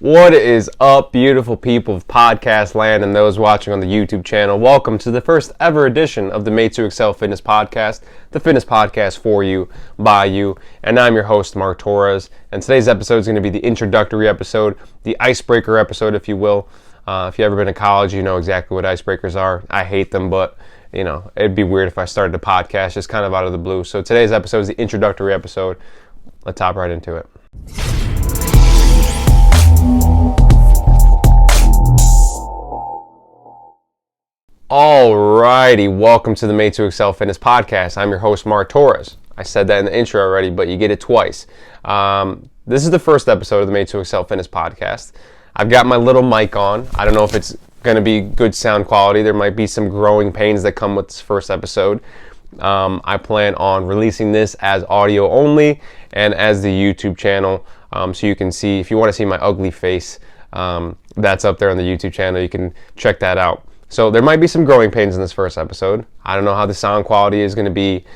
What is up, beautiful people of podcast land and those watching on the YouTube channel? Welcome to the first ever edition of the Made to Excel Fitness Podcast, the fitness podcast for you, by you, and I'm your host, Mark Torres, and today's episode is going to be the introductory episode, the icebreaker episode, if you will. If you've ever been to college, you know exactly what icebreakers are. I hate them, but you know, it'd be weird if I started a podcast just kind of out of the blue. So today's episode is the introductory episode. Let's hop right into it. Alrighty, welcome to the Made to Excel Fitness Podcast. I'm your host, Mark Torres. I said that in the intro already, but you get it twice. This is the first episode of the Made to Excel Fitness Podcast. I've got my little mic on. I don't know if it's going to be good sound quality. There might be some growing pains that come with this first episode. I plan on releasing this as audio only and as the YouTube channel, so you can see, if you want to see my ugly face, that's up there on the YouTube channel. You can check that out. So there might be some growing pains in this first episode. I don't know how the sound quality is going to be.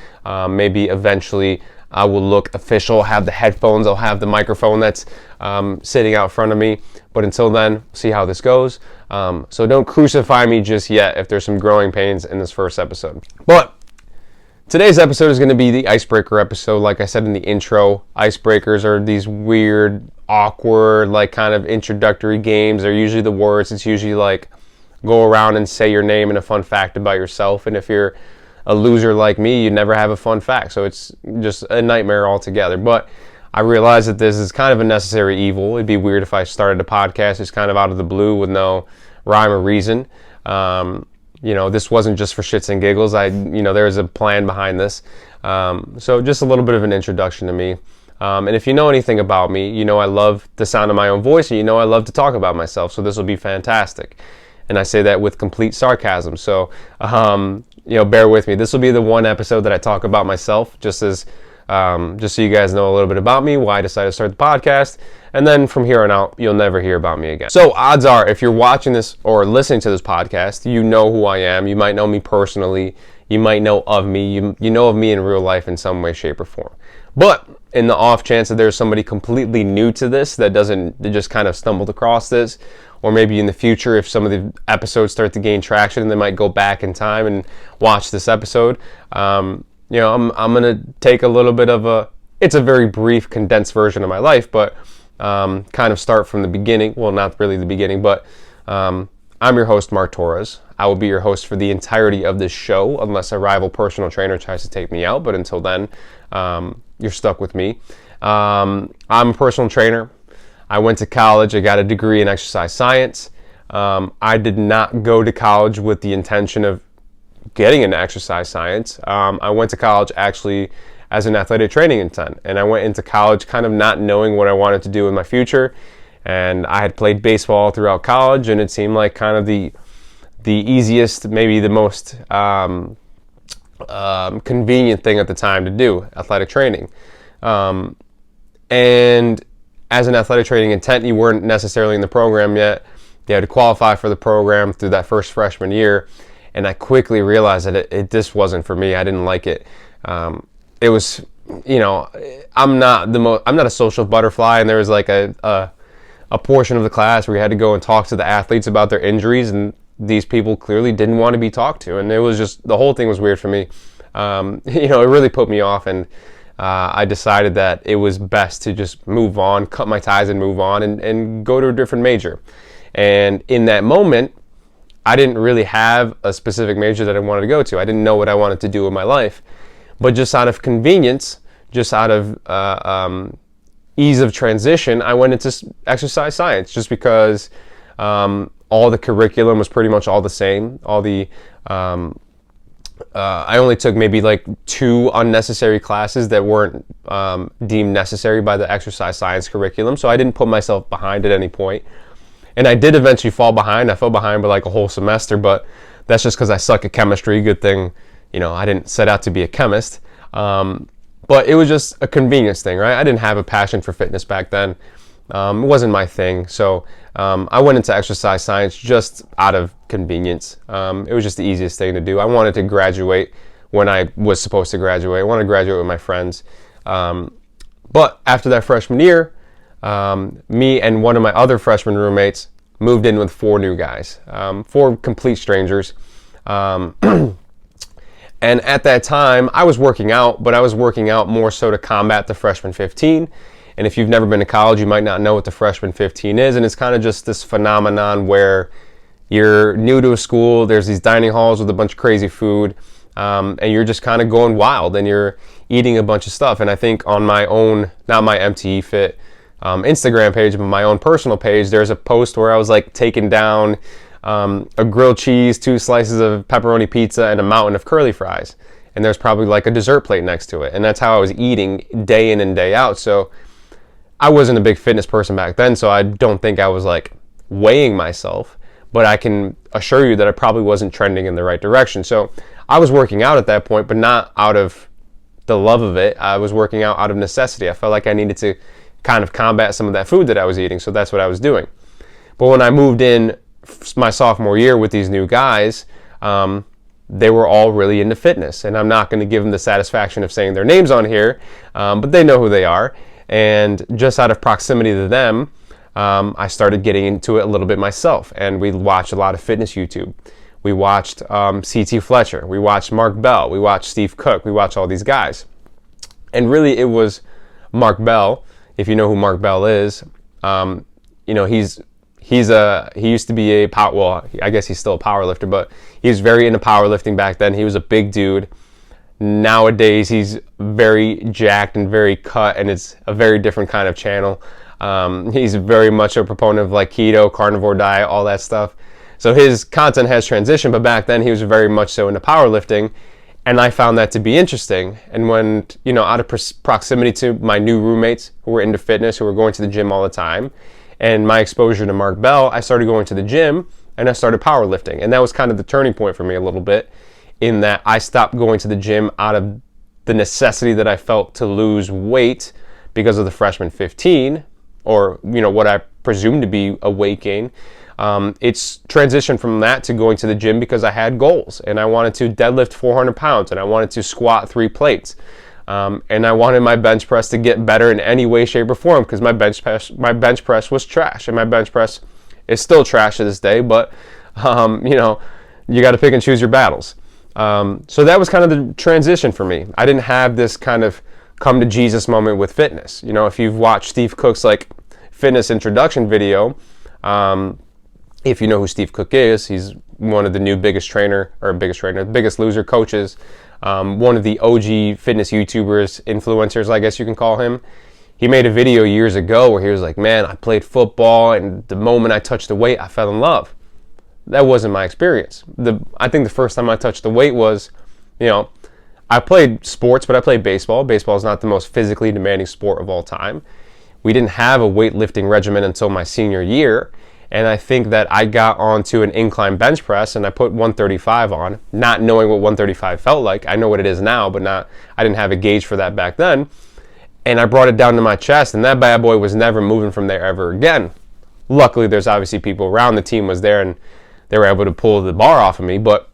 Maybe eventually I will look official, have the headphones, I'll have the microphone that's sitting out front of me. But until then, see how this goes. So don't crucify me just yet if there's some growing pains in this first episode. But today's episode is going to be the icebreaker episode. Like I said in the intro, icebreakers are these weird, awkward, like kind of introductory games. They're usually the words. It's usually like, go around and say your name and a fun fact about yourself. And if you're a loser like me, you never have a fun fact. So it's just a nightmare altogether. But I realize that this is kind of a necessary evil. It'd be weird if I started a podcast just kind of out of the blue with no rhyme or reason. This wasn't just for shits and giggles. There's a plan behind this. So just a little bit of an introduction to me. And if you know anything about me, you know I love the sound of my own voice, and you know I love to talk about myself. So this will be fantastic. And I say that with complete sarcasm. So, bear with me. This will be the one episode that I talk about myself, just so you guys know a little bit about me, why I decided to start the podcast. And then from here on out, you'll never hear about me again. So odds are, if you're watching this or listening to this podcast, you know who I am. You might know me personally. You might know of me. You know of me in real life in some way, shape, or form. But in the off chance that there's somebody completely new to this that just kind of stumbled across this, or maybe in the future, if some of the episodes start to gain traction, and they might go back in time and watch this episode. I'm going to take a little bit of it's a very brief, condensed version of my life, but kind of start from the beginning. Well, not really the beginning, but I'm your host, Mark Torres. I will be your host for the entirety of this show, unless a rival personal trainer tries to take me out. But until then, you're stuck with me. I'm a personal trainer. I went to college. I got a degree in exercise science. I did not go to college with the intention of getting into exercise science. I went to college actually as an athletic training intent. And I went into college kind of not knowing what I wanted to do in my future. And I had played baseball throughout college, and it seemed like kind of the easiest, maybe the most convenient thing at the time to do, athletic training. And as an athletic training intent, you weren't necessarily in the program yet. You had to qualify for the program through that first freshman year. And I quickly realized that it just wasn't for me. I didn't like it. It was, I'm not a social butterfly, and there was like a portion of the class where you had to go and talk to the athletes about their injuries, and these people clearly didn't want to be talked to. And it was just, the whole thing was weird for me. It really put me off, and I decided that it was best to just move on, cut my ties and move on, and go to a different major. And in that moment, I didn't really have a specific major that I wanted to go to. I didn't know what I wanted to do with my life. But just out of convenience, just out of ease of transition, I went into exercise science just because all the curriculum was pretty much all the same. I only took maybe like 2 unnecessary classes that weren't deemed necessary by the exercise science curriculum. So I didn't put myself behind at any point. And I did eventually fall behind. I fell behind by like a whole semester, but that's just because I suck at chemistry. Good thing, I didn't set out to be a chemist. But it was just a convenience thing, right? I didn't have a passion for fitness back then. It wasn't my thing. So I went into exercise science just out of convenience. It was just the easiest thing to do. I wanted to graduate when I was supposed to graduate. I wanted to graduate with my friends. But after that freshman year, me and one of my other freshman roommates moved in with 4 new guys, 4 complete strangers. And at that time, I was working out, but I was working out more so to combat the freshman 15. And if you've never been to college, you might not know what the freshman 15 is. And it's kind of just this phenomenon where you're new to a school, there's these dining halls with a bunch of crazy food, and you're just kind of going wild and you're eating a bunch of stuff. And I think on my own, not my MTE Fit Instagram page, but my own personal page, there's a post where I was like taking down a grilled cheese, 2 slices of pepperoni pizza, and a mountain of curly fries. And there's probably like a dessert plate next to it. And that's how I was eating day in and day out. So I wasn't a big fitness person back then, so I don't think I was like weighing myself, but I can assure you that I probably wasn't trending in the right direction. So I was working out at that point, but not out of the love of it. I was working out of necessity. I felt like I needed to kind of combat some of that food that I was eating, so that's what I was doing. But when I moved in my sophomore year with these new guys, they were all really into fitness, and I'm not going to give them the satisfaction of saying their names on here, but they know who they are. And just out of proximity to them, I started getting into it a little bit myself, and we watched a lot of fitness YouTube. We watched CT Fletcher, we watched Mark Bell, we watched Steve Cook, we watched all these guys. And really it was Mark Bell. If you know who Mark Bell is, you know, he used to be I guess he's still a power lifter, but he was very into powerlifting back then. He was a big dude. Nowadays, he's very jacked and very cut, and it's a very different kind of channel. He's very much a proponent of like keto, carnivore diet, all that stuff. So his content has transitioned, but back then he was very much so into powerlifting, and I found that to be interesting. And when, you know, out of proximity to my new roommates who were into fitness, who were going to the gym all the time, and my exposure to Mark Bell, I started going to the gym and I started powerlifting. And that was kind of the turning point for me a little bit, in that I stopped going to the gym out of the necessity that I felt to lose weight because of the freshman 15, or, you know, what I presumed to be a weight gain. It's transitioned from that to going to the gym because I had goals, and I wanted to deadlift 400 pounds, and I wanted to squat 3 plates. And I wanted my bench press to get better in any way, shape, or form, because my bench press was trash, and my bench press is still trash to this day. But you know, you got to pick and choose your battles. So that was kind of the transition for me. I didn't have this kind of come to Jesus moment with fitness. You know, if you've watched Steve Cook's like fitness introduction video, if you know who Steve Cook is, he's one of the new biggest loser coaches. One of the OG fitness YouTubers, influencers, I guess you can call him. He made a video years ago where he was like, man, I played football, and the moment I touched the weight, I fell in love. That wasn't my experience. I think the first time I touched the weight was, you know, I played sports, but I played baseball. Baseball is not the most physically demanding sport of all time. We didn't have a weightlifting regimen until my senior year. And I think that I got onto an incline bench press and I put 135 on, not knowing what 135 felt like. I know what it is now, but I didn't have a gauge for that back then. And I brought it down to my chest, and that bad boy was never moving from there ever again. Luckily, there's obviously people around. The team was there and they were able to pull the bar off of me. But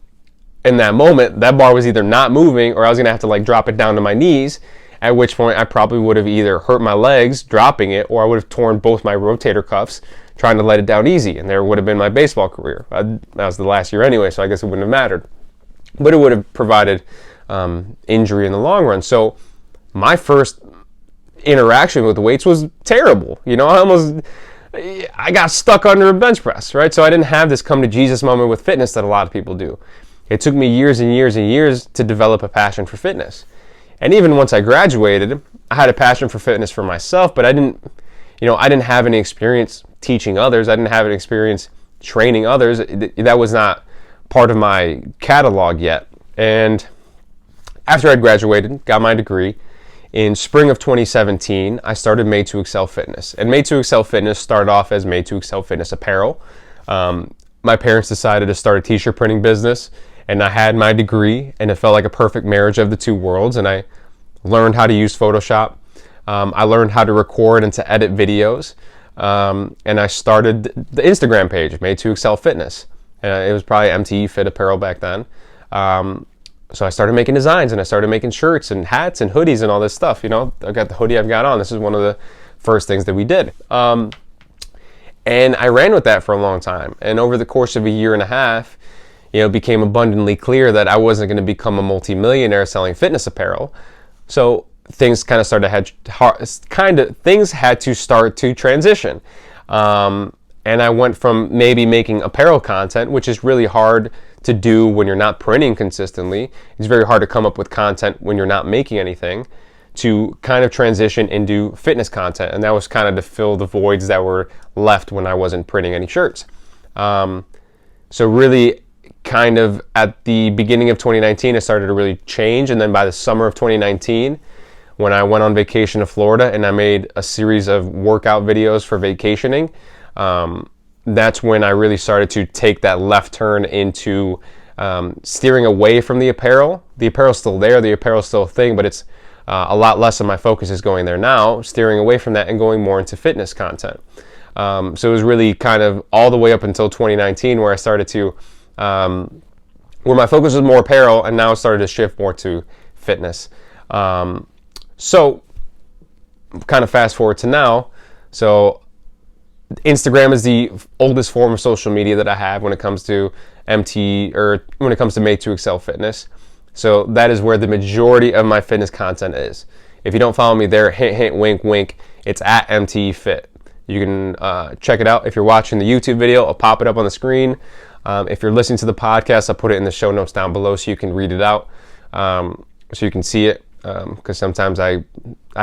in that moment, that bar was either not moving, or I was going to have to like drop it down to my knees, at which point I probably would have either hurt my legs dropping it, or I would have torn both my rotator cuffs trying to let it down easy, and there would have been my baseball career. That was the last year anyway, so I guess it wouldn't have mattered. But it would have provided injury in the long run. So my first interaction with weights was terrible. You know, I got stuck under a bench press, right? So I didn't have this come to Jesus moment with fitness that a lot of people do. It took me years and years and years to develop a passion for fitness. And even once I graduated, I had a passion for fitness for myself, but I didn't have any experience teaching others. I didn't have any experience training others. That was not part of my catalog yet. And after I graduated, got my degree, in spring of 2017, I started Made to Excel Fitness. And Made to Excel Fitness started off as Made to Excel Fitness Apparel. My parents decided to start a t-shirt printing business, and I had my degree, and it felt like a perfect marriage of the two worlds. And I learned how to use Photoshop. I learned how to record and to edit videos. And I started the Instagram page, Made to Excel Fitness. It was probably MTE Fit Apparel back then. So I started making designs, and I started making shirts and hats and hoodies and all this stuff. You know, I got the hoodie I've got on. This is one of the first things that we did. And I ran with that for a long time. And over the course of a year and a half, it became abundantly clear that I wasn't going to become a multimillionaire selling fitness apparel. So things kind of things had to start to transition. And I went from maybe making apparel content, which is really hard to do when you're not printing consistently. It's very hard to come up with content when you're not making anything, to kind of transition into fitness content. And that was kind of to fill the voids that were left when I wasn't printing any shirts. So really kind of at the beginning of 2019, it started to really change. And then by the summer of 2019, when I went on vacation to Florida and I made a series of workout videos for vacationing, that's when I really started to take that left turn into steering away from the apparel. The apparel's still there, the apparel's still a thing, but it's a lot less of my focus is going there now, steering away from that and going more into fitness content. So it was really kind of all the way up until 2019 where I started to, where my focus was more apparel, and now it started to shift more to fitness. So kind of fast forward to now. So Instagram is the oldest form of social media that I have when it comes to when it comes to Made to Excel Fitness. So that is where the majority of my fitness content is. If you don't follow me there, hint, hint, wink, wink, it's at MTE Fit. You can check it out. If you're watching the YouTube video, I'll pop it up on the screen. If you're listening to the podcast, I'll put it in the show notes down below so you can read it out, so you can see it, because sometimes I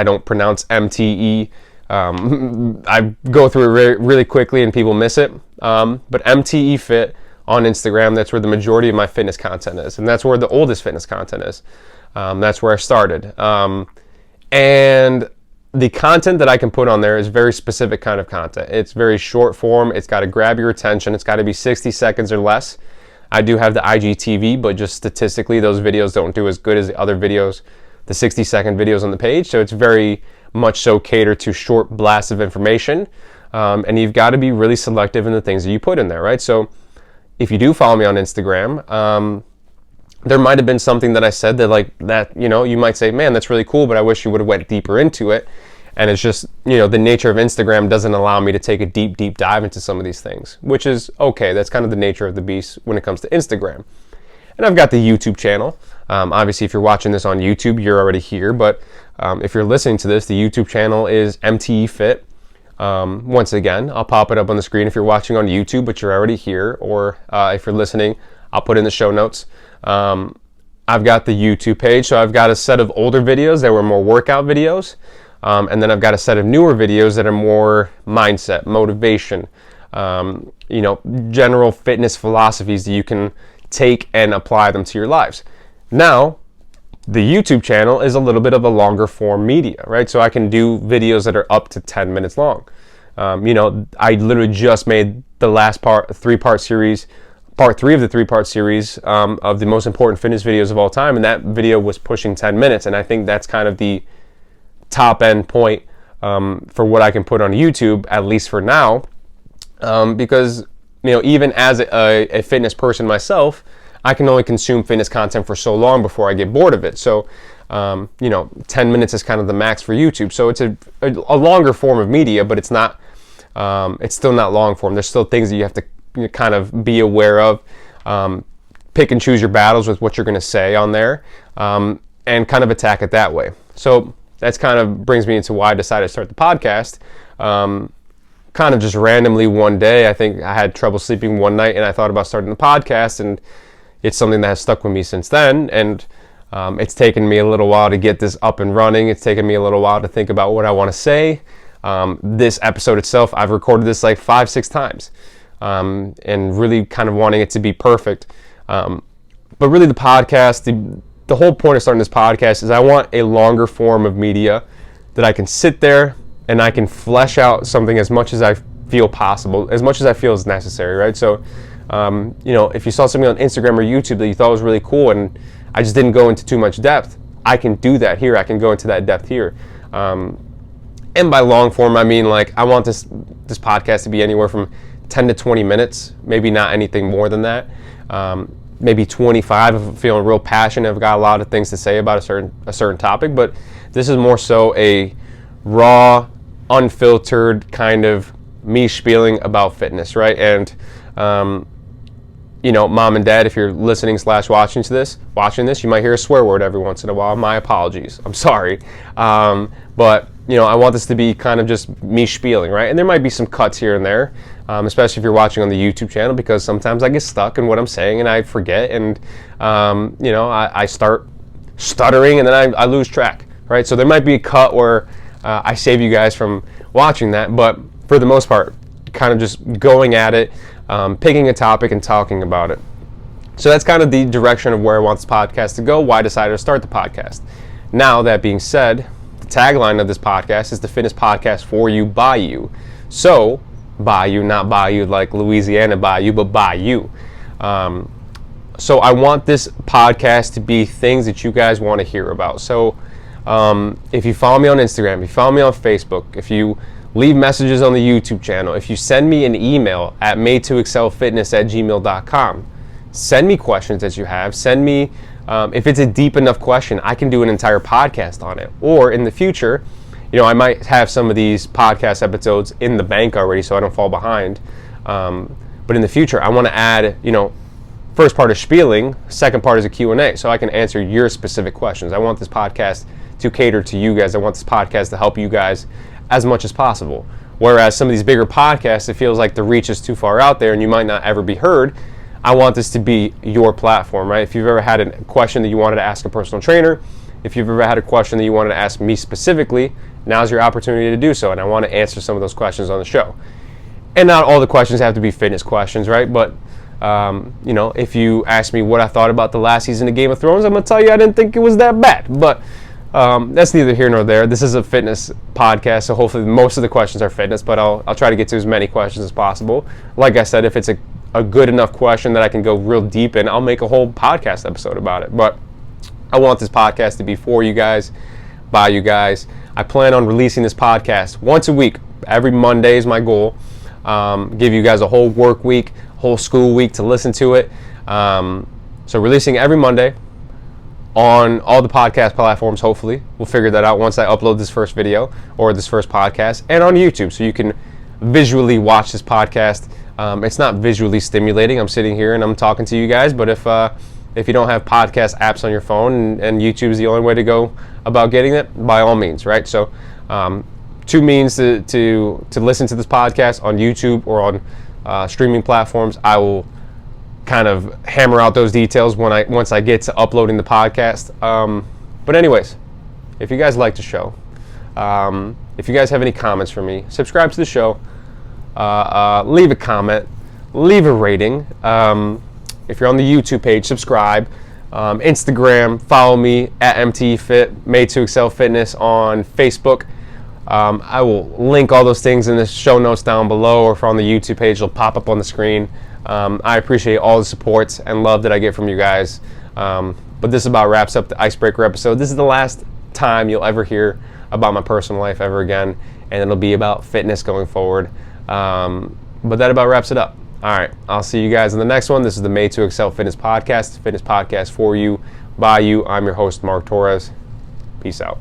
don't pronounce MTE. I go through it really quickly and people miss it. But MTE Fit on Instagram, that's where the majority of my fitness content is. And that's where the oldest fitness content is. That's where I started. And the content that I can put on there is very specific kind of content. It's very short form. It's got to grab your attention. It's got to be 60 seconds or less. I do have the IGTV, but just statistically, those videos don't do as good as the other videos, the 60-second videos on the page. So it's very much so catered to short blasts of information. And you've got to be really selective in the things that you put in there, right? So if you do follow me on Instagram, there might have been something that I said that you might say, man, that's really cool, but I wish you would have went deeper into it. And it's just, the nature of Instagram doesn't allow me to take a deep dive into some of these things, which is okay. That's kind of the nature of the beast when it comes to Instagram. And I've got the YouTube channel. Obviously, if you're watching this on YouTube, you're already here. But if you're listening to this, the YouTube channel is MTE Fit. Once again, I'll pop it up on the screen if you're watching on YouTube, but you're already here. Or if you're listening, I'll put in the show notes. I've got the YouTube page. So I've got a set of older videos that were more workout videos. And then I've got a set of newer videos that are more mindset, motivation, general fitness philosophies that you can take and apply them to your lives. Now, the YouTube channel is a little bit of a longer form media, right? So I can do videos that are up to 10 minutes long. I literally just made the last part 3-part series, part 3 of the 3-part series of the most important fitness videos of all time. And that video was pushing 10 minutes. And I think that's kind of the top end point for what I can put on YouTube, at least for now, because even as a fitness person myself, I can only consume fitness content for so long before I get bored of it. So 10 minutes is kind of the max for YouTube. So it's a longer form of media, but it's still not long form. There's still things that you have to kind of be aware of, pick and choose your battles with what you're going to say on there, and kind of attack it that way. So that's kind of brings me into why I decided to start the podcast. Kind of just randomly one day, I think I had trouble sleeping one night and I thought about starting the podcast, and it's something that has stuck with me since then. And it's taken me a little while to get this up and running. It's taken me a little while to think about what I want to say. This episode itself, I've recorded this like 5-6 times, and really kind of wanting it to be perfect. But really the podcast, the whole point of starting this podcast is I want a longer form of media that I can sit there and I can flesh out something as much as I feel possible, as much as I feel is necessary, right? So, if you saw something on Instagram or YouTube that you thought was really cool and I just didn't go into too much depth, I can do that here. I can go into that depth here. And by long form, I mean I want this podcast to be anywhere from 10 to 20 minutes, maybe not anything more than that. Maybe 25 if I'm feeling real passionate. I've got a lot of things to say about a certain topic, but this is more so a raw, unfiltered kind of me spieling about fitness, right? And mom and dad, if you're listening / watching this, you might hear a swear word every once in a while. My apologies. I'm sorry. But I want this to be kind of just me spieling, right? And there might be some cuts here and there, especially if you're watching on the YouTube channel, because sometimes I get stuck in what I'm saying and I forget, and I start stuttering and then I lose track, right? So there might be a cut where I save you guys from watching that, but for the most part, kind of just going at it, picking a topic and talking about it. So that's kind of the direction of where I want this podcast to go, why I decided to start the podcast. Now, that being said, the tagline of this podcast is the fitness podcast for you, by you. So, by you, not by you like Louisiana by you, but by you. So I want this podcast to be things that you guys want to hear about. So if you follow me on Instagram, if you follow me on Facebook, if you leave messages on the YouTube channel, if you send me an email at madetoexcelfitness@gmail.com, send me questions that you have. Send me, if it's a deep enough question, I can do an entire podcast on it. Or in the future, I might have some of these podcast episodes in the bank already so I don't fall behind. But in the future, I want to add, first part is spieling, second part is a Q&A, so I can answer your specific questions. I want this podcast to cater to you guys. I want this podcast to help you guys as much as possible. Whereas some of these bigger podcasts, it feels like the reach is too far out there and you might not ever be heard. I want this to be your platform, right? If you've ever had a question that you wanted to ask a personal trainer, if you've ever had a question that you wanted to ask me specifically, now's your opportunity to do so, and I want to answer some of those questions on the show. And not all the questions have to be fitness questions, right? But, if you ask me what I thought about the last season of Game of Thrones, I'm going to tell you I didn't think it was that bad. But that's neither here nor there. This is a fitness podcast, so hopefully most of the questions are fitness, but I'll try to get to as many questions as possible. Like I said, if it's a good enough question that I can go real deep in, I'll make a whole podcast episode about it. But I want this podcast to be for you guys, by you guys. I plan on releasing this podcast once a week. Every Monday is my goal. Give you guys a whole work week, whole school week to listen to it. So releasing every Monday on all the podcast platforms, hopefully. We'll figure that out once I upload this first video or this first podcast, and on YouTube, so you can visually watch this podcast. It's not visually stimulating. I'm sitting here and I'm talking to you guys, but if you don't have podcast apps on your phone and YouTube is the only way to go about getting it, by all means, right? So two means to listen to this podcast on YouTube or on streaming platforms. I will kind of hammer out those details once I get to uploading the podcast. But anyways, if you guys like the show, if you guys have any comments for me, subscribe to the show, leave a comment, leave a rating. If you're on the YouTube page, subscribe. Instagram, follow me at MTFit, Made to Excel Fitness on Facebook. I will link all those things in the show notes down below, or if you're on the YouTube page, it'll pop up on the screen. I appreciate all the support and love that I get from you guys. But this about wraps up the Icebreaker episode. This is the last time you'll ever hear about my personal life ever again, and it'll be about fitness going forward. But that about wraps it up. All right, I'll see you guys in the next one. This is the Made to Excel Fitness Podcast for you, by you. I'm your host, Mark Torres. Peace out.